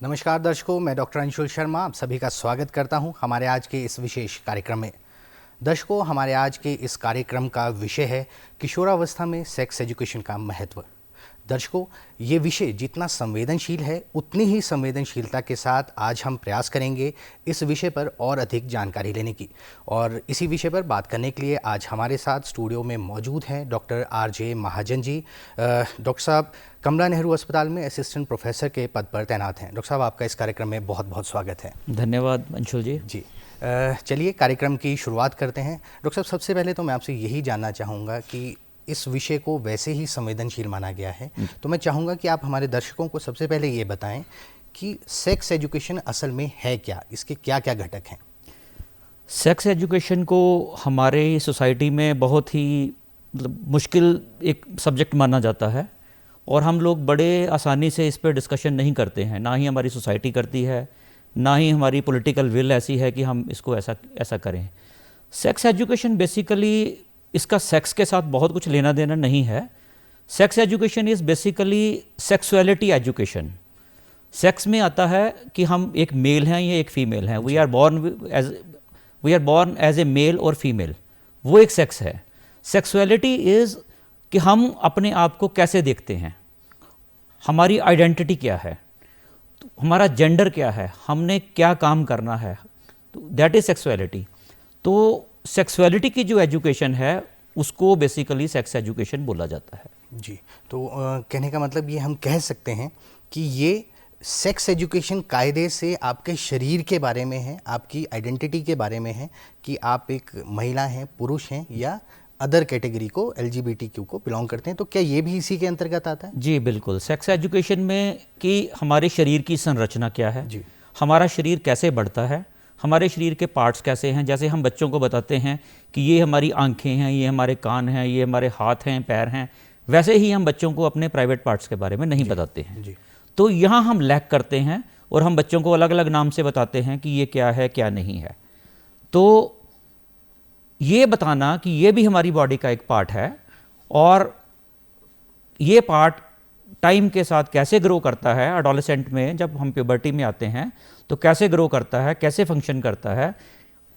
नमस्कार दर्शकों, मैं डॉक्टर अंशुल शर्मा आप सभी का स्वागत करता हूं हमारे आज के इस विशेष कार्यक्रम में। दर्शकों, हमारे आज के इस कार्यक्रम का विषय है किशोरावस्था में सेक्स एजुकेशन का महत्व। दर्शकों, ये विषय जितना संवेदनशील है उतनी ही संवेदनशीलता के साथ आज हम प्रयास करेंगे इस विषय पर और अधिक जानकारी लेने की। और इसी विषय पर बात करने के लिए आज हमारे साथ स्टूडियो में मौजूद हैं doctor RJ. Mahajan ji. Doctor साहब कमला नेहरू अस्पताल में असिस्टेंट प्रोफेसर के पद पर तैनात हैं। डॉक्टर साहब, आपका इस कार्यक्रम में बहुत बहुत स्वागत है। धन्यवाद अंशुल जी। जी, चलिए कार्यक्रम की शुरुआत करते हैं। डॉक्टर साहब, सबसे पहले तो मैं आपसे यही जानना चाहूँगा कि इस विषय को वैसे ही संवेदनशील माना गया है, तो मैं चाहूँगा कि आप हमारे दर्शकों को सबसे पहले ये बताएं कि सेक्स एजुकेशन असल में है क्या, इसके क्या क्या घटक हैं। सेक्स एजुकेशन को हमारे सोसाइटी में बहुत ही मुश्किल एक सब्जेक्ट माना जाता है और हम लोग बड़े आसानी से इस पर डिस्कशन नहीं करते हैं। ना ही हमारी सोसाइटी करती है, ना ही हमारी पॉलिटिकल विल ऐसी है कि हम इसको ऐसा करें। सेक्स एजुकेशन बेसिकली इसका सेक्स के साथ बहुत कुछ लेना देना नहीं है। Sex education is basically sexuality education. Sex में आता है कि हम एक मेल हैं या एक फ़ीमेल हैं। We are born as a male और फीमेल, वो एक सेक्स है। सेक्सुअलिटी इज़ कि हम अपने आप को कैसे देखते हैं, हमारी आइडेंटिटी क्या है, तो हमारा जेंडर क्या है, हमने क्या काम करना है, तो दैट इज़ सेक्सुअलिटी। तो सेक्सुअलिटी की जो एजुकेशन है उसको बेसिकली सेक्स एजुकेशन बोला जाता है। जी, तो कहने का मतलब ये हम कह सकते हैं कि ये सेक्स एजुकेशन कायदे से आपके शरीर के बारे में है, आपकी आइडेंटिटी के बारे में है कि आप एक महिला हैं, पुरुष हैं या अदर कैटेगरी को LGBTQ को बिलोंग करते हैं। तो क्या ये भी इसी के अंतर्गत आता है? जी बिल्कुल। सेक्स एजुकेशन में कि हमारे शरीर की संरचना क्या है, जी, हमारा शरीर कैसे बढ़ता है, हमारे शरीर के पार्ट्स कैसे हैं। जैसे हम बच्चों को बताते हैं कि ये हमारी आंखें हैं, ये हमारे कान हैं, ये हमारे हाथ हैं, पैर हैं, वैसे ही हम बच्चों को अपने प्राइवेट पार्ट्स के बारे में नहीं बताते हैं। जी, तो यहाँ हम लैक करते हैं और हम बच्चों को अलग अलग नाम से बताते हैं कि ये क्या है क्या नहीं है। तो ये बताना कि ये भी हमारी बॉडी का एक पार्ट है और ये पार्ट टाइम के साथ कैसे ग्रो करता है, एडोलेसेंट में जब हम प्यूबर्टी में आते हैं तो कैसे ग्रो करता है, कैसे फंक्शन करता है,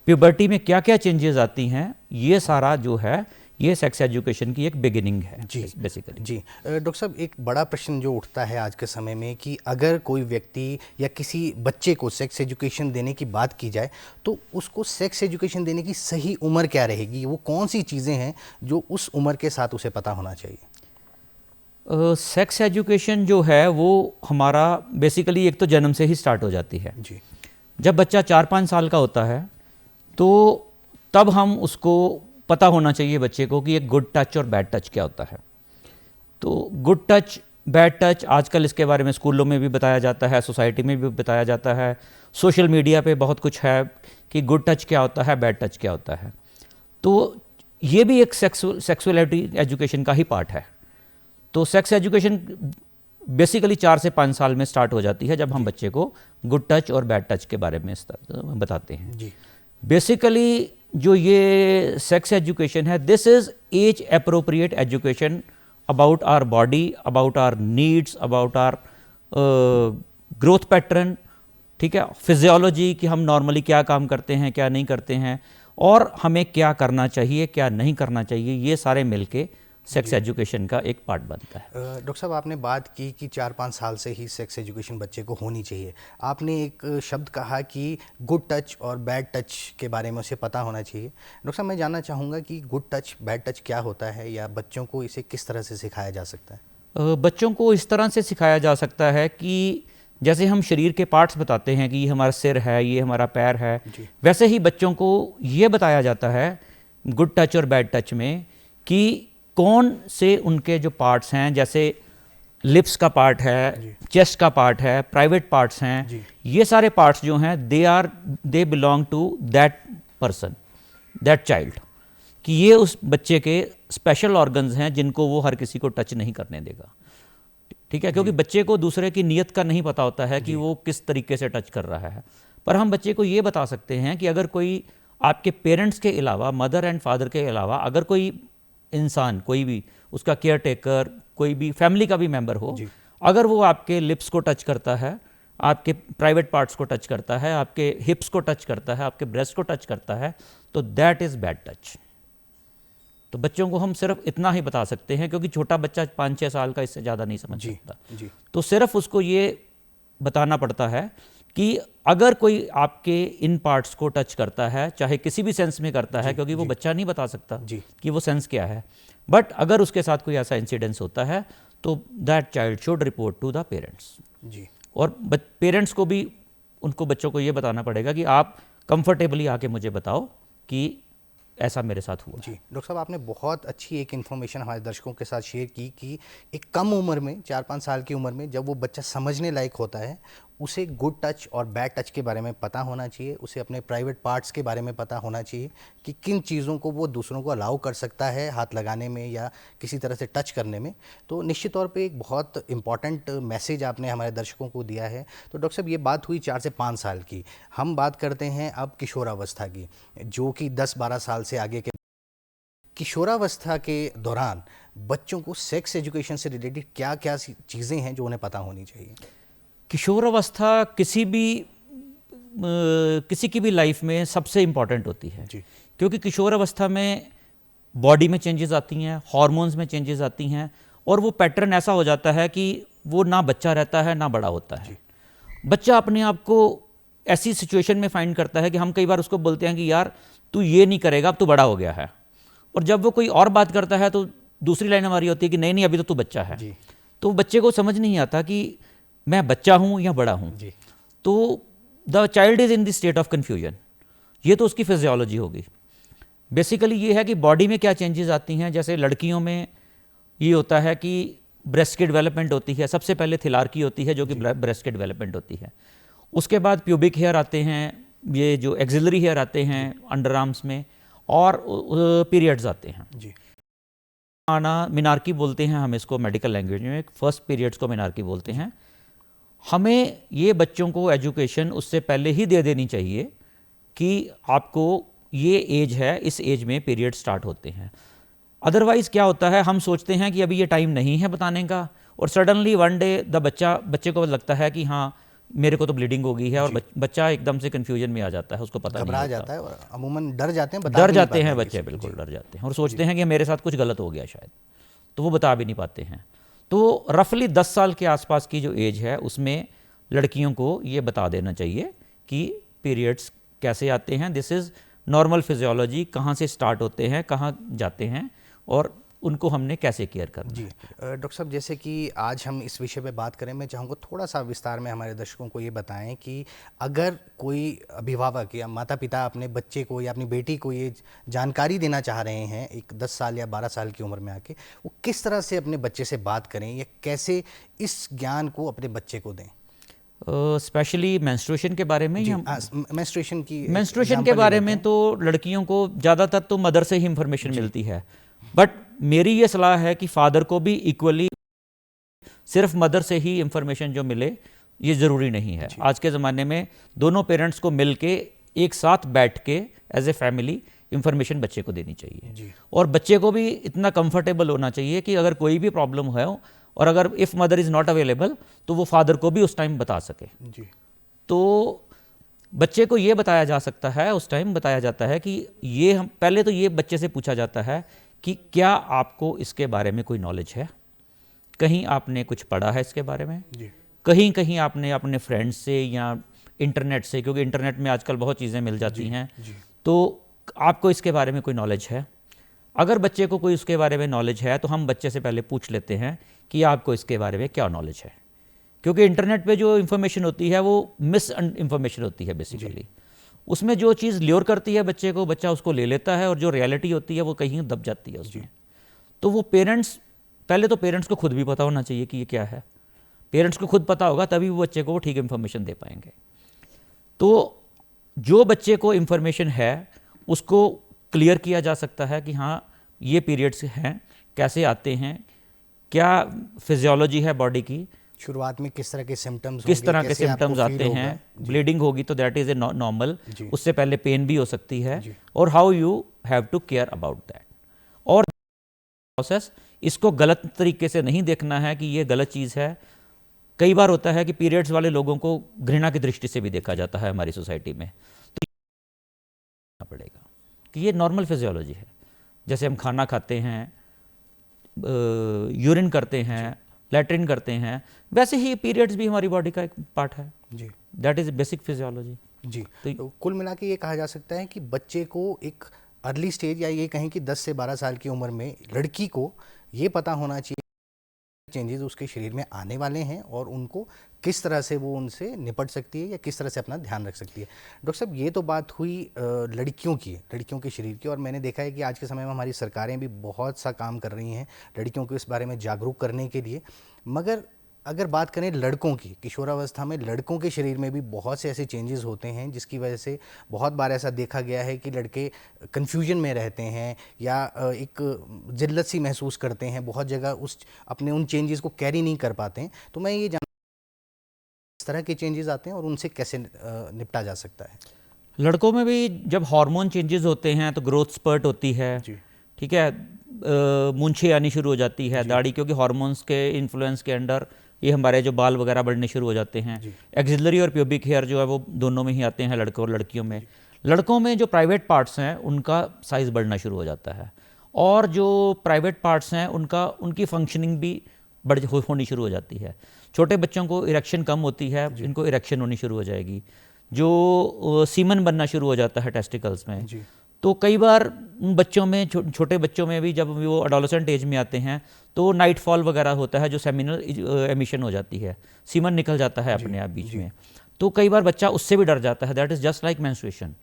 प्यूबर्टी में क्या क्या चेंजेस आती हैं, ये सारा जो है ये सेक्स एजुकेशन की एक बिगिनिंग है। जी बेसिकली। जी, डॉक्टर साहब, एक बड़ा प्रश्न जो उठता है आज के समय में कि अगर कोई व्यक्ति या किसी बच्चे को सेक्स एजुकेशन देने की बात की जाए तो उसको सेक्स एजुकेशन देने की सही उम्र क्या रहेगी, वो कौन सी चीज़ें हैं जो उस उम्र के साथ उसे पता होना चाहिए? सेक्स एजुकेशन जो है वो हमारा बेसिकली एक तो जन्म से ही स्टार्ट हो जाती है। जी, जब बच्चा 4-5 साल का होता है तो तब हम उसको पता होना चाहिए बच्चे को कि एक गुड टच और बैड टच क्या होता है। तो गुड टच बैड टच आजकल इसके बारे में स्कूलों में भी बताया जाता है, सोसाइटी में भी बताया जाता है, सोशल मीडिया पे बहुत कुछ है कि गुड टच क्या होता है, बैड टच क्या होता है। तो ये भी एक सेक्सुअलिटी एजुकेशन का ही पार्ट है। तो सेक्स एजुकेशन बेसिकली 4 से 5 साल में स्टार्ट हो जाती है जब हम बच्चे को गुड टच और बैड टच के बारे में बताते हैं। जी, बेसिकली जो ये सेक्स एजुकेशन है, this is age appropriate education about our body, about our needs, about our growth pattern, ठीक है, फिजियोलॉजी कि हम नॉर्मली क्या काम करते हैं, क्या नहीं करते हैं और हमें क्या करना चाहिए, क्या नहीं करना चाहिए, ये सारे मिलके सेक्स एजुकेशन का एक पार्ट बनता है। डॉक्टर साहब, आपने बात की कि 4-5 साल से ही सेक्स एजुकेशन बच्चे को होनी चाहिए। आपने एक शब्द कहा कि गुड टच और बैड टच के बारे में उसे पता होना चाहिए। डॉक्टर साहब, मैं जानना चाहूँगा कि गुड टच बैड टच क्या होता है या बच्चों को इसे किस तरह से सिखाया जा सकता है? बच्चों को इस तरह से सिखाया जा सकता है कि जैसे हम शरीर के पार्ट्स बताते हैं कि ये हमारा सिर है, ये हमारा पैर है, वैसे ही बच्चों को ये बताया जाता है गुड टच और बैड टच में कि कौन से उनके जो पार्ट्स हैं, जैसे लिप्स का पार्ट है, चेस्ट का पार्ट है, प्राइवेट पार्ट्स हैं, ये सारे पार्ट्स जो हैं they belong to that person, that child, कि ये उस बच्चे के स्पेशल ऑर्गन्स हैं जिनको वो हर किसी को टच नहीं करने देगा। ठीक है, क्योंकि बच्चे को दूसरे की नीयत का नहीं पता होता है कि वो किस तरीके से टच कर रहा है। पर हम बच्चे को ये बता सकते हैं कि अगर कोई आपके पेरेंट्स के अलावा, मदर एंड फादर के अलावा अगर कोई इंसान, कोई भी उसका केयर टेकर, कोई भी फैमिली का भी मेंबर हो, अगर वो आपके लिप्स को टच करता है आपके प्राइवेट पार्ट्स को टच करता है, आपके हिप्स को टच करता है, आपके ब्रेस्ट को टच करता है, तो दैट इज़ बैड टच। तो बच्चों को हम सिर्फ इतना ही बता सकते हैं, क्योंकि छोटा बच्चा 5-6 साल का इससे ज़्यादा नहीं समझ सकता। तो सिर्फ उसको ये बताना पड़ता है कि अगर कोई आपके इन पार्ट्स को टच करता है, चाहे किसी भी सेंस में करता है, क्योंकि वो बच्चा नहीं बता सकता कि वो सेंस क्या है, बट अगर उसके साथ कोई ऐसा इंसिडेंस होता है तो that child should report to the parents. और पेरेंट्स को भी उनको बच्चों को ये बताना पड़ेगा कि आप कंफर्टेबली आके मुझे बताओ कि ऐसा मेरे साथ हुआ। डॉक्टर साहब, आपने बहुत अच्छी एक इन्फॉर्मेशन हमारे दर्शकों के साथ शेयर की कि एक कम उम्र में, 4-5 साल की उम्र में, जब वो बच्चा समझने लायक होता है, उसे गुड टच और बैड टच के बारे में पता होना चाहिए, उसे अपने प्राइवेट पार्ट्स के बारे में पता होना चाहिए कि किन चीज़ों को वो दूसरों को अलाउ कर सकता है हाथ लगाने में या किसी तरह से टच करने में। तो निश्चित तौर पे एक बहुत इंपॉर्टेंट मैसेज आपने हमारे दर्शकों को दिया है। तो डॉक्टर साहब, ये बात हुई 4 से 5 साल की। हम बात करते हैं अब किशोरावस्था की, जो कि 10-12 साल से आगे के। किशोरावस्था के दौरान बच्चों को सेक्स एजुकेशन से रिलेटेड क्या क्या चीज़ें हैं जो उन्हें पता होनी चाहिए? किशोरावस्था किसी की भी लाइफ में सबसे इम्पॉर्टेंट होती है, क्योंकि किशोरावस्था में बॉडी में चेंजेस आती हैं, हार्मोन्स में चेंजेस आती हैं, और वो पैटर्न ऐसा हो जाता है कि वो ना बच्चा रहता है ना बड़ा होता है। बच्चा अपने आप को ऐसी सिचुएशन में फाइंड करता है कि हम कई बार उसको बोलते हैं कि यार तू ये नहीं करेगा, अब तू बड़ा हो गया है, और जब वो कोई और बात करता है तो दूसरी लाइन हमारी होती है कि नहीं नहीं अभी तो तू बच्चा है। तो बच्चे को समझ नहीं आता कि मैं बच्चा हूँ या बड़ा हूँ। तो the child is in the state of confusion. ये तो उसकी फिजियोलॉजी होगी। बेसिकली ये है कि बॉडी में क्या चेंजेस आती हैं। जैसे लड़कियों में ये होता है कि ब्रेस्ट की डेवलपमेंट होती है, सबसे पहले थिलारकी होती है जो कि ब्रेस्ट की डेवलपमेंट होती है। उसके बाद प्यूबिक हेयर आते हैं, ये जो एक्सिलरी हेयर आते हैं अंडर आर्म्स में, और पीरियड्स आते हैं। आना मिनार्की बोलते हैं हम इसको मेडिकल लैंग्वेज में, फर्स्ट पीरियड्स को मिनार्की बोलते हैं। हमें ये बच्चों को एजुकेशन उससे पहले ही दे देनी चाहिए कि आपको ये एज है, इस एज में पीरियड स्टार्ट होते हैं। अदरवाइज़ क्या होता है, हम सोचते हैं कि अभी ये टाइम नहीं है बताने का, और सडनली वन डे बच्चे को लगता है कि हाँ मेरे को तो ब्लीडिंग हो गई है, और बच्चा एकदम से कन्फ्यूजन में आ जाता है, उसको पता नहीं घबरा जाता है, और अमूमन डर जाते हैं, बच्चे बिल्कुल डर जाते हैं और सोचते हैं कि मेरे साथ कुछ गलत हो गया शायद, तो वो बता भी नहीं पाते हैं। तो रफली 10 साल के आसपास की जो एज है उसमें लड़कियों को ये बता देना चाहिए कि पीरियड्स कैसे आते हैं, दिस इज़ नॉर्मल फिजियोलॉजी, कहाँ से स्टार्ट होते हैं, कहाँ जाते हैं, और उनको हमने कैसे केयर करना है। डॉक्टर साहब, जैसे कि आज हम इस विषय पे बात करें, मैं चाहूँगा थोड़ा सा विस्तार में हमारे दर्शकों को ये बताएं कि अगर कोई अभिभावक या माता पिता अपने बच्चे को या अपनी बेटी को ये जानकारी देना चाह रहे हैं एक 10 साल या 12 साल की उम्र में आके, वो किस तरह से अपने बच्चे से बात करें या कैसे इस ज्ञान को अपने बच्चे को दें? स्पेशली मेंस्ट्रुएशन के बारे में, मेंस्ट्रुएशन के बारे में तो लड़कियों को ज़्यादातर तो मदर से ही इंफॉर्मेशन मिलती है, बट मेरी ये सलाह है कि फादर को भी इक्वली, सिर्फ मदर से ही इंफॉर्मेशन जो मिले ये ज़रूरी नहीं है। आज के ज़माने में दोनों पेरेंट्स को मिल के एक साथ बैठ के एज ए फैमिली इंफॉर्मेशन बच्चे को देनी चाहिए, और बच्चे को भी इतना कंफर्टेबल होना चाहिए कि अगर कोई भी प्रॉब्लम है और अगर if mother is not available तो वो फादर को भी उस टाइम बता सके। तो बच्चे को ये बताया जा सकता है, उस टाइम बताया जाता है कि ये हम पहले तो ये बच्चे से पूछा जाता है कि क्या आपको इसके बारे में कोई नॉलेज है, कहीं आपने कुछ पढ़ा है इसके बारे में, कहीं आपने अपने फ्रेंड्स से या इंटरनेट से, क्योंकि इंटरनेट में आजकल बहुत चीज़ें मिल जाती हैं, तो आपको इसके बारे में कोई नॉलेज है। अगर बच्चे को कोई उसके बारे में नॉलेज है तो हम बच्चे से पहले पूछ लेते हैं कि आपको इसके बारे में क्या नॉलेज है, क्योंकि इंटरनेट पे जो इन्फॉर्मेशन होती है वो मिस इन्फॉर्मेशन होती है। बेसिकली उसमें जो चीज़ ल्योर करती है बच्चे को, बच्चा उसको ले लेता है, और जो रियलिटी होती है वो कहीं दब जाती है उसमें। तो वो पहले तो पेरेंट्स को खुद भी पता होना चाहिए कि ये क्या है। पेरेंट्स को खुद पता होगा तभी वो बच्चे को ठीक इन्फॉर्मेशन दे पाएंगे। तो जो बच्चे को इन्फॉर्मेशन है उसको क्लियर किया जा सकता है कि हाँ ये पीरियड्स हैं, कैसे आते हैं, क्या फिजियोलॉजी है बॉडी की, शुरुआत में किस तरह के सिम्टम्स आते हैं, ब्लीडिंग होगी तो दैट इज़ ए नॉर्मल, उससे पहले पेन भी हो सकती है, और how you have to care about that. और प्रोसेस, इसको गलत तरीके से नहीं देखना है कि ये गलत चीज़ है। कई बार होता है कि पीरियड्स वाले लोगों को घृणा की दृष्टि से भी देखा जाता है हमारी सोसाइटी में, तो ये पड़ेगा कि ये नॉर्मल फिजियोलॉजी है। जैसे हम खाना खाते हैं, यूरिन करते हैं, लैट्रिन करते हैं, वैसे ही पीरियड्स भी हमारी बॉडी का एक पार्ट है जी। That is basic physiology. जी, तो कुल मिला के ये कहा जा सकता है कि बच्चे को एक अर्ली स्टेज, या ये कहें कि 10 से 12 साल की उम्र में लड़की को ये पता होना चाहिए चेंजेस उसके शरीर में आने वाले हैं और उनको किस तरह से वो उनसे निपट सकती है या किस तरह से अपना ध्यान रख सकती है। डॉक्टर साहब, ये तो बात हुई लड़कियों की, लड़कियों के शरीर की, और मैंने देखा है कि आज के समय में हमारी सरकारें भी बहुत सा काम कर रही हैं लड़कियों को इस बारे में जागरूक करने के लिए। मगर अगर बात करें लड़कों की, किशोरावस्था में लड़कों के शरीर में भी बहुत से ऐसे चेंजेस होते हैं जिसकी वजह से बहुत बार ऐसा देखा गया है कि लड़के कन्फ्यूजन में रहते हैं या एक जिल्लत सी महसूस करते हैं, बहुत जगह उस अपने उन चेंजेस को कैरी नहीं कर पाते हैं। तो मैं ये जान इस तरह के चेंजेस आते हैं और उनसे कैसे निपटा जा सकता है। लड़कों में भी जब हार्मोन चेंजेस होते हैं तो ग्रोथ स्पर्ट होती है, ठीक है, मूंछें आनी शुरू हो जाती है, दाढ़ी, क्योंकि हार्मोन्स के इन्फ्लुएंस के अंडर ये हमारे जो बाल वगैरह बढ़ने शुरू हो जाते हैं। एक्सिलरी और प्यूबिक हेयर जो है वो दोनों में ही आते हैं लड़कों और लड़कियों में। लड़कों में जो प्राइवेट पार्ट्स हैं उनका साइज़ बढ़ना शुरू हो जाता है, और जो प्राइवेट पार्ट्स हैं उनकी फंक्शनिंग भी होनी शुरू हो जाती है। छोटे बच्चों को इरेक्शन कम होती है, इनको इरेक्शन होनी शुरू हो जाएगी। जो सीमन बनना शुरू हो जाता है टेस्टिकल्स में। तो कई बार बच्चों में, छोटे बच्चों में भी जब वो एडोलेसेंट एज में आते हैं तो नाइट फॉल वगैरह होता है, जो सेमिनल एमिशन हो जाती है, सीमन निकल जाता है अपने आप बीच में। तो कई बार बच्चा उससे भी डर जाता है, that is just like menstruation.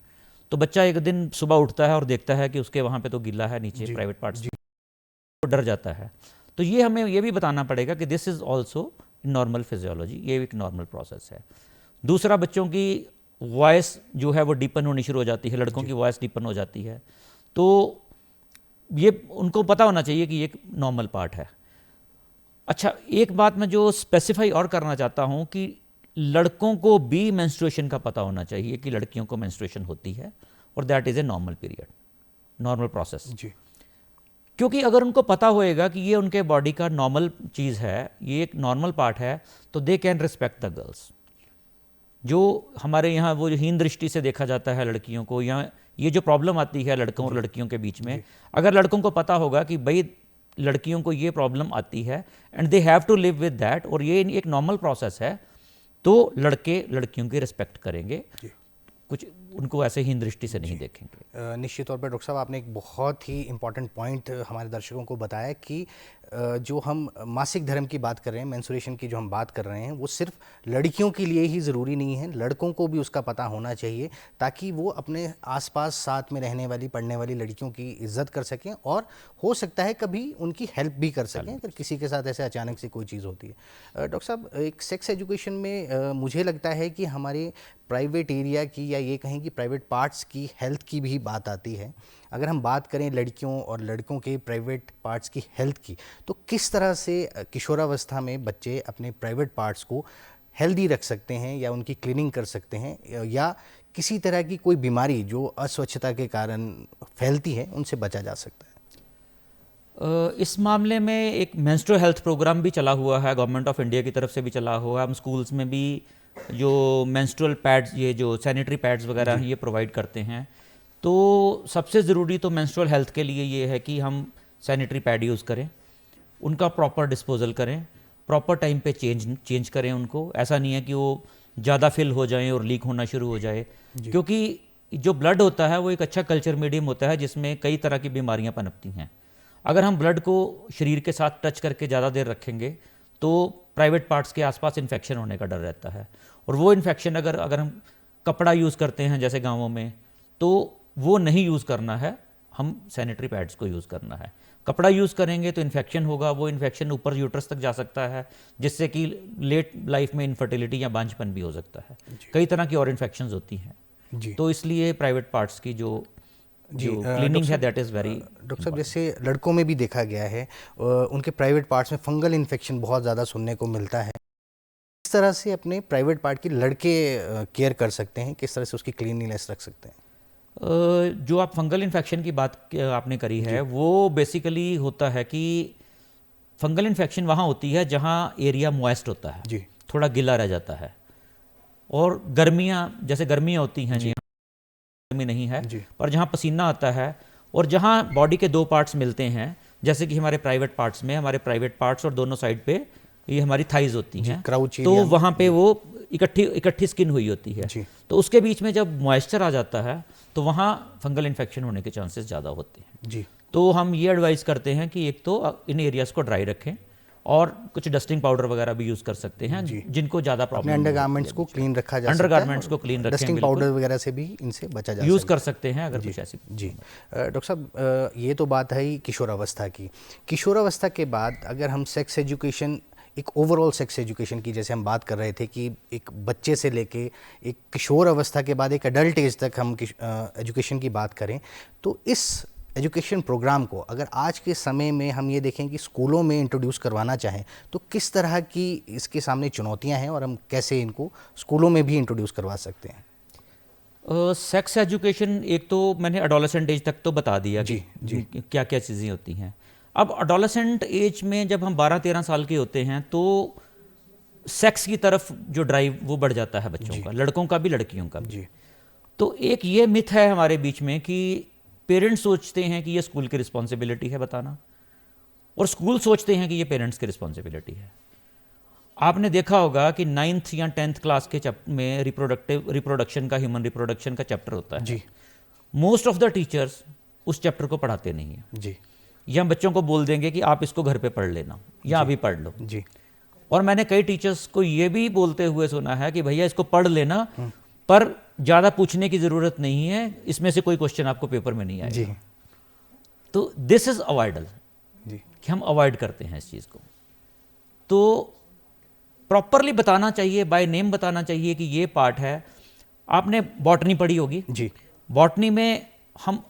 तो बच्चा एक दिन सुबह उठता है और देखता है कि उसके वहाँ पे तो गीला है नीचे प्राइवेट पार्ट्स, तो डर जाता है। तो ये हमें ये भी बताना पड़ेगा कि this is also normal physiology, ये एक नॉर्मल प्रोसेस है। दूसरा, बच्चों की वॉइस जो है वो डीपन होनी शुरू हो जाती है, लड़कों की वॉइस डीपन हो जाती है। तो ये उनको पता होना चाहिए कि ये एक नॉर्मल पार्ट है। अच्छा, एक बात मैं जो स्पेसिफाई और करना चाहता हूँ कि लड़कों को भी मेंस्ट्रुएशन का पता होना चाहिए कि लड़कियों को मेंस्ट्रुएशन होती है और that is a normal period, normal process. क्योंकि अगर उनको पता होएगा कि ये उनके बॉडी का नॉर्मल चीज़ है, ये एक नॉर्मल पार्ट है, तो they can respect the girls. जो हमारे यहाँ वो हीन दृष्टि से देखा जाता है लड़कियों को, या ये जो प्रॉब्लम आती है लड़कों और लड़कियों के बीच में, अगर लड़कों को पता होगा कि भाई लड़कियों को ये प्रॉब्लम आती है and they have to live with that, और ये एक नॉर्मल प्रोसेस है, तो लड़के लड़कियों की रिस्पेक्ट करेंगे, कुछ उनको ऐसे हीन दृष्टि से नहीं देखेंगे। निश्चित तौर पर डॉक्टर साहब, आपने एक बहुत ही इम्पॉर्टेंट पॉइंट हमारे दर्शकों को बताया कि जो हम मासिक धर्म की बात कर रहे हैं, मेंस्ट्रुएशन की जो हम बात कर रहे हैं, वो सिर्फ लड़कियों के लिए ही ज़रूरी नहीं है, लड़कों को भी उसका पता होना चाहिए, ताकि वो अपने आसपास साथ में रहने वाली, पढ़ने वाली लड़कियों की इज्जत कर सकें और हो सकता है कभी उनकी हेल्प भी कर सकें अगर किसी के साथ ऐसे अचानक से कोई चीज़ होती है। डॉक्टर साहब, एक सेक्स एजुकेशन में मुझे लगता है कि हमारे प्राइवेट एरिया की, या ये कहें कि प्राइवेट पार्ट्स की हेल्थ की भी बात आती है। अगर हम बात करें लड़कियों और लड़कों के प्राइवेट पार्ट्स की हेल्थ की, तो किस तरह से किशोरावस्था में बच्चे अपने प्राइवेट पार्ट्स को हेल्दी रख सकते हैं या उनकी क्लीनिंग कर सकते हैं, या किसी तरह की कोई बीमारी जो अस्वच्छता के कारण फैलती है उनसे बचा जा सकता है? इस मामले में एक मेंस्ट्रुअल हेल्थ प्रोग्राम भी चला हुआ है, गवर्नमेंट ऑफ इंडिया की तरफ से भी चला हुआ है। हम स्कूल्स में भी जो मेंस्ट्रुअल पैड्स, ये जो सैनिटरी पैड्स वगैरह हैं, ये प्रोवाइड करते हैं। तो सबसे ज़रूरी तो मेंस्ट्रुअल हेल्थ के लिए ये है कि हम सैनिटरी पैड यूज़ करें, उनका प्रॉपर डिस्पोजल करें, प्रॉपर टाइम पे चेंज करें उनको। ऐसा नहीं है कि वो ज़्यादा फिल हो जाएं और लीक होना शुरू हो जाए, क्योंकि जो ब्लड होता है वो एक अच्छा कल्चर मीडियम होता है जिसमें कई तरह की बीमारियां पनपती हैं। अगर हम ब्लड को शरीर के साथ टच करके ज़्यादा देर रखेंगे तो प्राइवेट पार्ट्स के आसपास इन्फेक्शन होने का डर रहता है, और वो इन्फेक्शन अगर हम कपड़ा यूज़ करते हैं जैसे गाँवों में, तो वो नहीं यूज़ करना है, हम सैनिटरी पैड्स को यूज़ करना है। कपड़ा यूज़ करेंगे तो इन्फेक्शन होगा, वो इन्फेक्शन ऊपर यूट्रस तक जा सकता है, जिससे कि लेट लाइफ में इनफर्टिलिटी या बांझपन भी हो सकता है। कई तरह की और इन्फेक्शंस होती हैं, तो इसलिए प्राइवेट पार्ट्स की जो क्लीनिंग है दैट इज़ वेरी। डॉक्टर साहब, जैसे लड़कों में भी देखा गया है उनके प्राइवेट पार्ट्स में फंगल इन्फेक्शन बहुत ज़्यादा सुनने को मिलता है। किस तरह से अपने प्राइवेट पार्ट की लड़के केयर कर सकते हैं, किस तरह से उसकी क्लीनलीनेस रख सकते हैं? जो आप फंगल इन्फेक्शन की बात आपने करी है, वो बेसिकली होता है कि फंगल इन्फेक्शन वहाँ होती है जहाँ एरिया मॉइस्ट होता है। थोड़ा गीला रह जाता है। और गर्मियाँ, जैसे गर्मियाँ होती हैं जी, गर्मी नहीं है, पर जहाँ पसीना आता है और जहाँ बॉडी के दो पार्ट्स मिलते हैं, जैसे कि हमारे प्राइवेट पार्ट्स में, हमारे प्राइवेट पार्ट्स और दोनों साइड पे ये हमारी थाइज होती हैं, तो वहाँ पे वो इकट्ठी स्किन हुई होती है, तो उसके बीच में जब मॉइस्चर आ जाता है तो वहाँ फंगल इन्फेक्शन होने के चांसेस ज़्यादा होते हैं जी। तो हम ये एडवाइस करते हैं कि एक तो इन एरियाज़ को ड्राई रखें और कुछ डस्टिंग पाउडर वगैरह भी यूज़ कर सकते हैं जिनको ज़्यादा प्रॉब्लम, अंडरगारमेंट्स को क्लीन रखा जा सकता है, अंडरगारमेंट्स को क्लीन रखें, डस्टिंग पाउडर वगैरह से भी इनसे बचा जा यूज़ कर सकते हैं अगर कुछ ऐसी जी। डॉक्टर साहब, ये तो बात है ही किशोरावस्था की। किशोरावस्था के बाद अगर हम सेक्स एजुकेशन, एक ओवरऑल सेक्स एजुकेशन की जैसे हम बात कर रहे थे कि एक बच्चे से लेके एक किशोर अवस्था के बाद एक अडल्ट एज तक हम एजुकेशन की बात करें, तो इस एजुकेशन प्रोग्राम को अगर आज के समय में हम ये देखें कि स्कूलों में इंट्रोड्यूस करवाना चाहें तो किस तरह की इसके सामने चुनौतियां हैं और हम कैसे इनको स्कूलों में भी इंट्रोड्यूस करवा सकते हैं? सेक्स एजुकेशन, एक तो मैंने एडोलेसेंट एज तक तो बता दिया जी, कि क्या क्या चीज़ें होती हैं। अब एडोलेसेंट एज में जब हम 12-13 साल के होते हैं तो सेक्स की तरफ जो ड्राइव वो बढ़ जाता है बच्चों का, लड़कों का भी लड़कियों का भी। तो एक ये मिथ है हमारे बीच में कि पेरेंट्स सोचते हैं कि ये स्कूल की रिस्पॉन्सिबिलिटी है बताना, और स्कूल सोचते हैं कि ये पेरेंट्स की रिस्पॉन्सिबिलिटी है। आपने देखा होगा कि 9th या 10th क्लास के में रिप्रोडक्शन का, ह्यूमन रिप्रोडक्शन का चैप्टर होता है जी। मोस्ट ऑफ द टीचर्स उस चैप्टर को पढ़ाते नहीं है जी, या बच्चों को बोल देंगे कि आप इसको घर पे पढ़ लेना या अभी पढ़ लो जी। और मैंने कई टीचर्स को ये भी बोलते हुए सुना है कि भैया इसको पढ़ लेना, पर ज़्यादा पूछने की ज़रूरत नहीं है, इसमें से कोई क्वेश्चन आपको पेपर में नहीं आएगा जी। तो दिस इज़ अवॉइडल जी, कि हम अवॉइड करते हैं इस चीज़ को। तो प्रॉपरली बताना चाहिए, बाय नेम बताना चाहिए कि ये पार्ट है। आपने बॉटनी पढ़ी होगी जी, बॉटनी में हम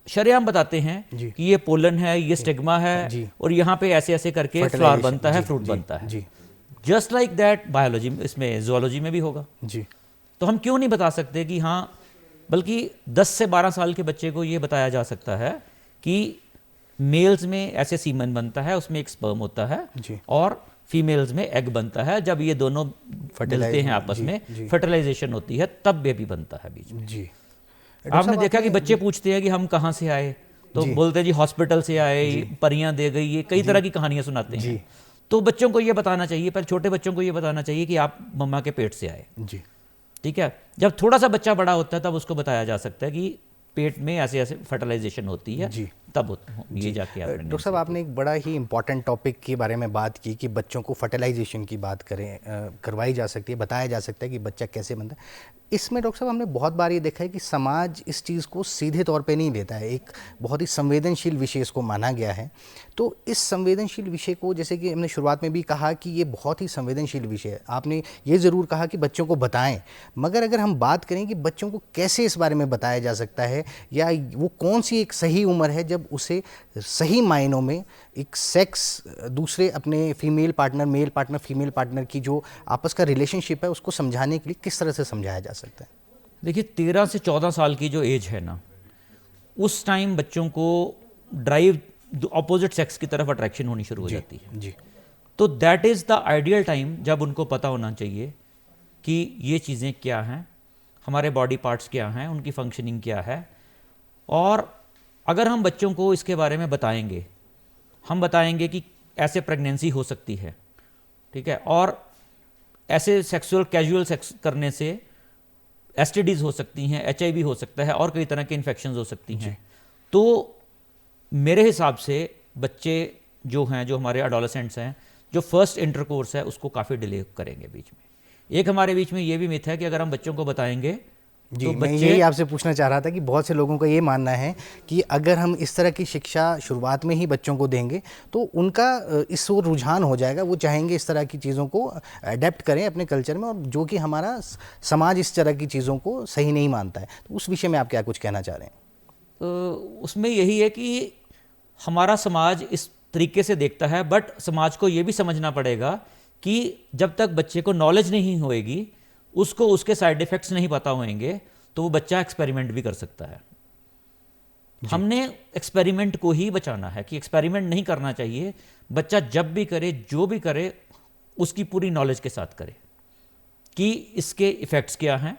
शरेआम बताते हैं कि ये पोलन है, ये स्टिग्मा है, और यहाँ पे ऐसे ऐसे करके फ्लावर बनता है, फ्रूट बनता है। जस्ट लाइक दैट बायोलॉजी में, इसमें जूलॉजी में भी होगा जी। तो हम क्यों नहीं बता सकते कि हाँ, बल्कि 10 से 12 साल के बच्चे को ये बताया जा सकता है कि मेल्स में ऐसे सीमन बनता है, उसमें एक स्पर्म होता है जी, और फीमेल्स में एग बनता है। जब ये दोनों मिलते हैं आपस में, फर्टिलाइजेशन होती है, तब बेबी बनता है बीच में जी। आपने देखा कि बच्चे पूछते हैं कि हम कहाँ से आए, तो बोलते हैं जी हॉस्पिटल से आए, परियां दे गई, ये कई तरह की कहानियां सुनाते हैं। तो बच्चों को ये बताना चाहिए, पर छोटे बच्चों को ये बताना चाहिए कि आप मम्मा के पेट से आए जी, ठीक है। जब थोड़ा सा बच्चा बड़ा होता है तब उसको बताया जा सकता है कि पेट में ऐसे ऐसे फर्टिलाइजेशन होती है जी, तब ये जाके। डॉक्टर साहब, आपने एक बड़ा ही इंपॉर्टेंट टॉपिक के बारे में बात की कि बच्चों को फर्टिलाइजेशन की बात करवाई जा सकती है, बताया जा सकता है कि बच्चा कैसे बनता है। इसमें डॉक्टर साहब हमने बहुत बार ये देखा है कि समाज इस चीज़ को सीधे तौर पे नहीं लेता है, एक बहुत ही संवेदनशील विषय इसको माना गया है। तो इस संवेदनशील विषय को, जैसे कि हमने शुरुआत में भी कहा कि ये बहुत ही संवेदनशील विषय है, आपने ये ज़रूर कहा कि बच्चों को बताएं, मगर अगर हम बात करें कि बच्चों को कैसे इस बारे में बताया जा सकता है, या वो कौन सी एक सही उम्र है जब उसे सही मायनों में एक सेक्स, दूसरे अपने female partner, male partner, female partner की जो आपस का रिलेशनशिप है उसको समझाने के लिए किस तरह से समझाया जा सकता है? देखिए, 13 से 14 साल की जो एज है ना, उस टाइम बच्चों को ड्राइव ऑपोजिट सेक्स की तरफ अट्रैक्शन होनी शुरू हो जाती है जी। तो that is the ideal time जब उनको पता होना चाहिए कि ये चीज़ें क्या हैं, हमारे बॉडी पार्ट्स क्या हैं, उनकी फंक्शनिंग क्या है। और अगर हम बच्चों को इसके बारे में बताएंगे, हम बताएंगे कि ऐसे प्रेगनेंसी हो सकती है, ठीक है, और ऐसे सेक्सुअल कैजुअल सेक्स करने से एसटीडीज हो सकती हैं, एचआईवी हो सकता है, और कई तरह के इन्फेक्शंस हो सकती हैं। तो मेरे हिसाब से बच्चे जो हैं, जो हमारे एडोलेसेंट्स हैं, जो फर्स्ट इंटरकोर्स है उसको काफ़ी डिले करेंगे बीच में। एक हमारे बीच में ये भी मिथ है कि अगर हम बच्चों को बताएंगे जी, तो मैं यही आपसे पूछना चाह रहा था कि बहुत से लोगों का ये मानना है कि अगर हम इस तरह की शिक्षा शुरुआत में ही बच्चों को देंगे तो उनका इस ओर रुझान हो जाएगा, वो चाहेंगे इस तरह की चीज़ों को अडेप्ट करें अपने कल्चर में, और जो कि हमारा समाज इस तरह की चीज़ों को सही नहीं मानता है। तो उस विषय में आप क्या कुछ कहना चाह रहे हैं? उसमें यही है कि हमारा समाज इस तरीके से देखता है, बट समाज को ये भी समझना पड़ेगा कि जब तक बच्चे को नॉलेज नहीं होएगी, उसको उसके साइड इफ़ेक्ट्स नहीं पता होंगे, तो वो बच्चा एक्सपेरिमेंट भी कर सकता है। हमने एक्सपेरिमेंट को ही बचाना है कि एक्सपेरिमेंट नहीं करना चाहिए। बच्चा जब भी करे, जो भी करे, उसकी पूरी नॉलेज के साथ करे कि इसके इफ़ेक्ट्स क्या हैं,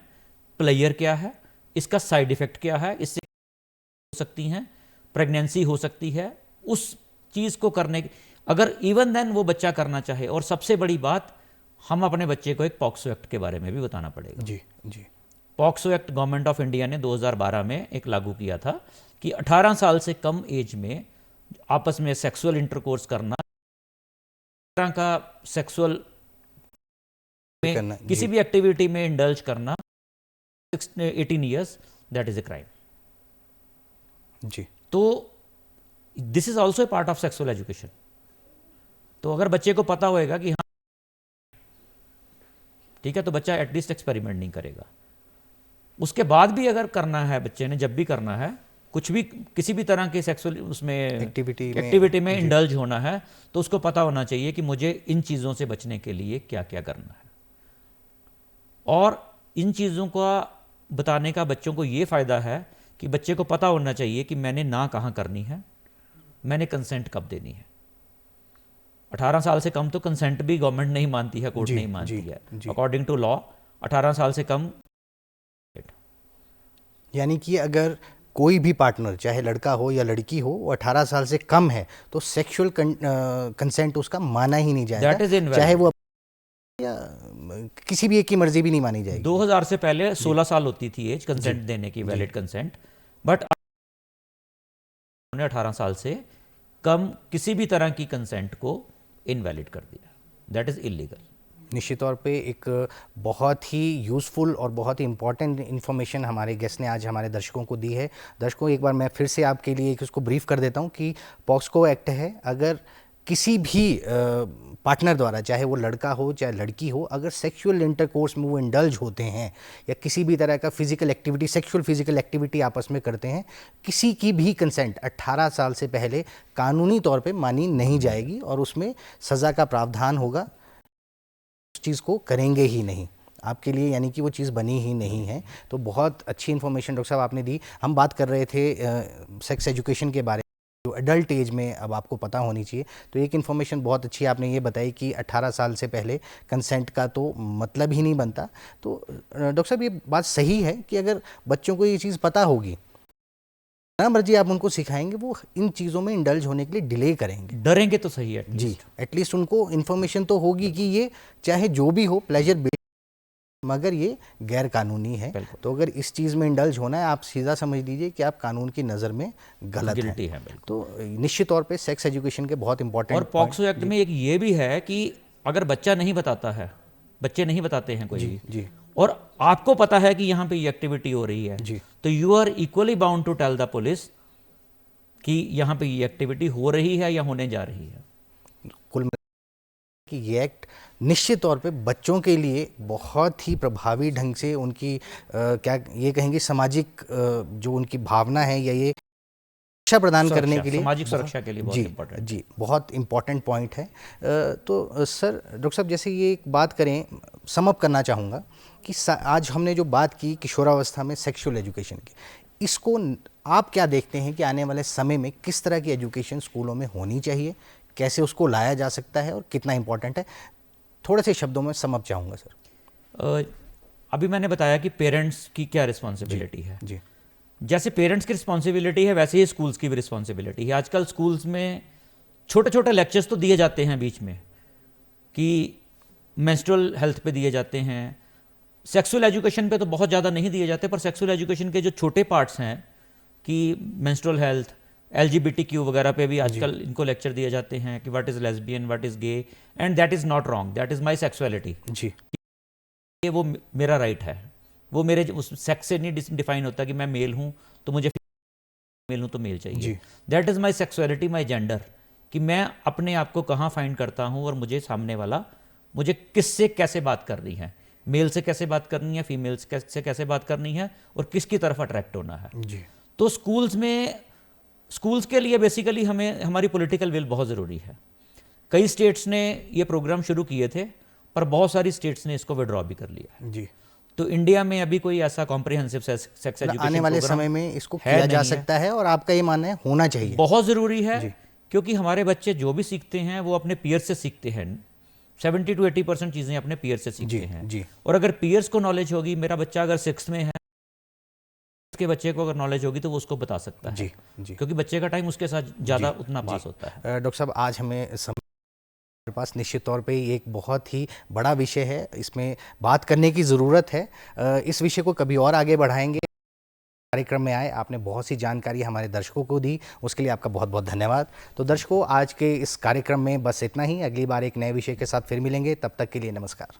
प्लेयर क्या है, इसका साइड इफ़ेक्ट क्या है, इससे हो सकती हैं, प्रेगनेंसी हो सकती है। उस चीज़ को करने की अगर इवन देन वो बच्चा करना चाहे, और सबसे बड़ी बात, हम अपने बच्चे को एक पॉक्सो एक्ट के बारे में भी बताना पड़ेगा। जी जी। POCSO act government of India ने 2012 में एक लागू किया था कि 18 साल से कम एज में आपस में सेक्सुअल इंटरकोर्स करना, तरह का सेक्सुअल में किसी भी एक्टिविटी में इंडल्ज करना 18 years, that is a crime. जी। तो this is also a part of sexual education. तो अगर बच्चे को पता होएगा कि हाँ ठीक है, तो बच्चा एटलीस्ट एक्सपेरिमेंट नहीं करेगा। उसके बाद भी अगर करना है बच्चे ने, जब भी करना है कुछ भी, किसी भी तरह के सेक्सुअल उसमें एक्टिविटी में इंडल्ज होना है, तो उसको पता होना चाहिए कि मुझे इन चीज़ों से बचने के लिए क्या क्या करना है। और इन चीज़ों का बताने का बच्चों को ये फ़ायदा है कि बच्चे को पता होना चाहिए कि मैंने ना कहाँ करनी है, मैंने कंसेंट कब देनी है। 18 साल से कम तो कंसेंट भी गवर्नमेंट नहीं मानती है, कोर्ट नहीं मानती है। अकॉर्डिंग टू लॉ 18 साल से कम, यानी कि अगर कोई भी पार्टनर, चाहे लड़का हो या लड़की हो, वो 18 साल से कम है तो सेक्सुअल कंसेंट उसका माना ही नहीं जाएगा, चाहे वो या किसी भी एक की मर्जी भी नहीं मानी जाएगी। 2000 से पहले 16 साल होती थी एज कंसेंट देने की, वैलिड कंसेंट, बट 18 साल से कम किसी भी तरह की कंसेंट को इनवैलिड कर दिया। That is illegal. निश्चित तौर पे एक बहुत ही यूज़फुल और बहुत ही इम्पॉर्टेंट इन्फॉर्मेशन हमारे गेस्ट ने आज हमारे दर्शकों को दी है। दर्शकों, एक बार मैं फिर से आपके लिए उसको ब्रीफ कर देता हूँ कि पॉक्सो एक्ट है, अगर किसी भी पार्टनर द्वारा, चाहे वो लड़का हो चाहे लड़की हो, अगर सेक्सुअल इंटरकोर्स में वो इंडल्ज होते हैं या किसी भी तरह का physical activity, sexual physical activity आपस में करते हैं, किसी की भी कंसेंट 18 साल से पहले कानूनी तौर पे मानी नहीं जाएगी और उसमें सज़ा का प्रावधान होगा। उस चीज़ को करेंगे ही नहीं आपके लिए, यानी कि वो चीज़ बनी ही नहीं है। तो बहुत अच्छी इन्फॉर्मेशन डॉक्टर साहब आपने दी। हम बात कर रहे थे सेक्स एजुकेशन के बारे में, जो एडल्ट एज में अब आपको पता होनी चाहिए। तो एक इन्फॉर्मेशन बहुत अच्छी आपने ये बताई कि 18 साल से पहले कंसेंट का तो मतलब ही नहीं बनता। तो डॉक्टर साहब, ये बात सही है कि अगर बच्चों को ये चीज़ पता होगी, ना मर्जी आप उनको सिखाएंगे, वो इन चीज़ों में इंडल्ज होने के लिए डिले करेंगे, डरेंगे तो सही है जी। एटलीस्ट उनको इन्फॉर्मेशन तो होगी कि ये चाहे जो भी हो प्लेजर बेस्ड, मगर ये गैर कानूनी है। तो अगर इस चीज़ में इंडल्ज होना है, आप सीधा समझ लीजिए कि आप कानून की नज़र में गलत हैं। तो निश्चित तौर पे सेक्स एजुकेशन के बहुत इंपॉर्टेंट। और पॉक्सो एक्ट में एक ये भी है कि अगर बच्चा नहीं बताता है, बच्चे नहीं बताते हैं कोई भी, जी, और आपको पता है कि यहाँ पे ये एक्टिविटी हो रही है जी, तो you are equally bound to tell the police कि यहाँ पे ये एक्टिविटी हो रही है या होने जा रही है। कुल कि ये एक्ट निश्चित तौर पे बच्चों के लिए बहुत ही प्रभावी ढंग से उनकी क्या ये कहेंगे सामाजिक जो उनकी भावना है या ये सुरक्षा प्रदान करने के लिए, सामाजिक सुरक्षा के लिए बहुत इम्पोर्टेंट, जी बहुत इम्पोर्टेंट पॉइंट है। तो सर, डॉक्टर साहब, जैसे ये एक बात करें, सम अप करना चाहूँगा कि आज हमने जो बात की किशोरावस्था में सेक्सुअल एजुकेशन की, इसको आप क्या देखते हैं कि आने वाले समय में किस तरह की एजुकेशन स्कूलों में होनी चाहिए, कैसे उसको लाया जा सकता है और कितना इम्पोर्टेंट है? थोड़े से शब्दों में सम अप चाहूँगा सर। अभी मैंने बताया कि पेरेंट्स की क्या रिस्पॉन्सिबिलिटी है। जी, जैसे पेरेंट्स की रिस्पॉन्सिबिलिटी है, वैसे ही स्कूल्स की भी रिस्पॉन्सिबिलिटी है। आजकल स्कूल्स में छोटे छोटे लेक्चर्स तो दिए जाते हैं बीच में कि मेंस्ट्रुअल हेल्थ पे दिए जाते हैं, सेक्सुअल एजुकेशन पे तो बहुत ज़्यादा नहीं दिए जाते, पर सेक्सुअल एजुकेशन के जो छोटे पार्ट्स हैं कि मेंस्ट्रुअल हेल्थ, LGBTQ वगैरह पे भी आजकल इनको लेक्चर दिए जाते हैं कि what is lesbian, what is gay, and that is not wrong, that is my sexuality. जी, ये वो मेरा राइट है, वो मेरे उस सेक्स से नहीं डिफाइन होता कि मैं मेल हूँ तो मुझे मेल हूँ तो मेल चाहिए। That is my sexuality, my gender, कि मैं अपने आप को कहाँ फाइंड करता हूँ और मुझे सामने वाला मुझे किससे कैसे बात करनी है, मेल से कैसे बात करनी है, फीमेल से कैसे बात करनी है और किसकी तरफ अट्रैक्ट होना है। जी। तो स्कूल्स के लिए बेसिकली हमें हमारी पॉलिटिकल विल बहुत ज़रूरी है। कई स्टेट्स ने ये प्रोग्राम शुरू किए थे, पर बहुत सारी स्टेट्स ने इसको विड्रॉ भी कर लिया जी। तो इंडिया में अभी कोई ऐसा कॉम्प्रिहेंसिव सेक्स एजुकेशन आने वाले समय में इसको किया जा सकता है, और आपका ये मानना है होना चाहिए? बहुत ज़रूरी है, क्योंकि हमारे बच्चे जो भी सीखते हैं वो अपने पीयर से सीखते हैं, 70 to 80% चीज़ें अपने पीयर से सीखते हैं। जी। और अगर पीयर्स को नॉलेज होगी, मेरा बच्चा अगर 6th में है, उसके बच्चे को अगर नॉलेज होगी तो वो उसको बता सकता है। जी। क्योंकि बच्चे का टाइम उसके साथ ज़्यादा उतना पास होता है। डॉक्टर साहब, आज हमें हमारे पास निश्चित तौर पे एक बहुत ही बड़ा विषय है, इसमें बात करने की ज़रूरत है। इस विषय को कभी और आगे बढ़ाएंगे। कार्यक्रम में आए, आपने बहुत सी जानकारी हमारे दर्शकों को दी, उसके लिए आपका बहुत बहुत धन्यवाद। तो दर्शकों, आज के इस कार्यक्रम में बस इतना ही। अगली बार एक नए विषय के साथ फिर मिलेंगे, तब तक के लिए नमस्कार।